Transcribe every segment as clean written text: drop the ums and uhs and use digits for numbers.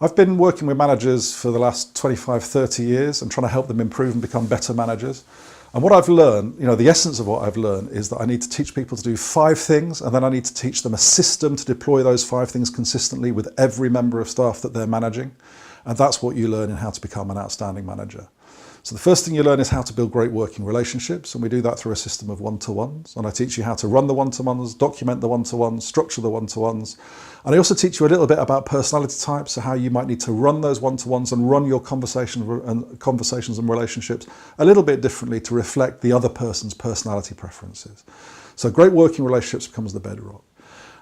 I've been working with managers for the last 25, 30 years and trying to help them improve and become better managers. And what I've learned, the essence of what I've learned is that I need to teach people to do 5 things, and then I need to teach them a system to deploy those 5 things consistently with every member of staff that they're managing. And that's what you learn in how to become an outstanding manager. So the first thing you learn is how to build great working relationships, and we do that through a system of one-to-ones. And I teach you how to run the one-to-ones, document the one-to-ones, structure the one-to-ones. And I also teach you a little bit about personality types, so how you might need to run those one-to-ones and run your conversations and relationships a little bit differently to reflect the other person's personality preferences. So great working relationships becomes the bedrock.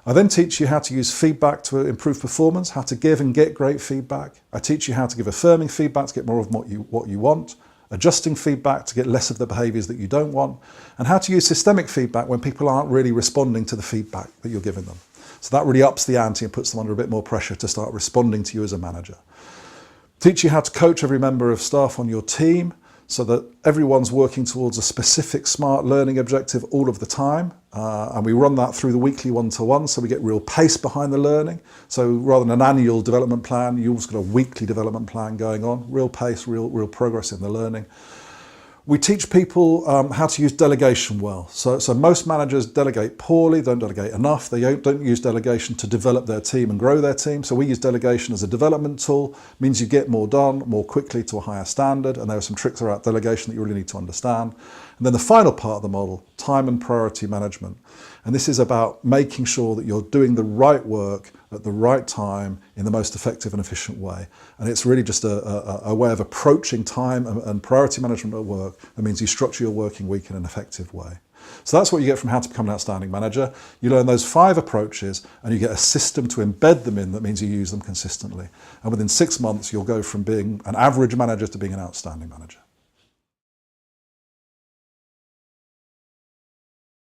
I then teach you how to use feedback to improve performance, how to give and get great feedback. I teach you how to give affirming feedback to get more of what you want, adjusting feedback to get less of the behaviours that you don't want, and how to use systemic feedback when people aren't really responding to the feedback that you're giving them. So that really ups the ante and puts them under a bit more pressure to start responding to you as a manager. Teach you how to coach every member of staff on your team so that everyone's working towards a specific SMART learning objective all of the time. And we run that through the weekly one-to-one, so we get real pace behind the learning. So rather than an annual development plan, you've also got a weekly development plan going on, real pace, real progress in the learning. We teach people how to use delegation well. So most managers delegate poorly, don't delegate enough. They don't use delegation to develop their team and grow their team. So we use delegation as a development tool. It means you get more done more quickly to a higher standard. And there are some tricks about delegation that you really need to understand. And then the final part of the model, time and priority management. And this is about making sure that you're doing the right work at the right time in the most effective and efficient way. And it's really just a way of approaching time and priority management at work. That means you structure your working week in an effective way. So that's what you get from how to become an outstanding manager. You learn those 5 approaches and you get a system to embed them in that means you use them consistently. And within 6 months, you'll go from being an average manager to being an outstanding manager.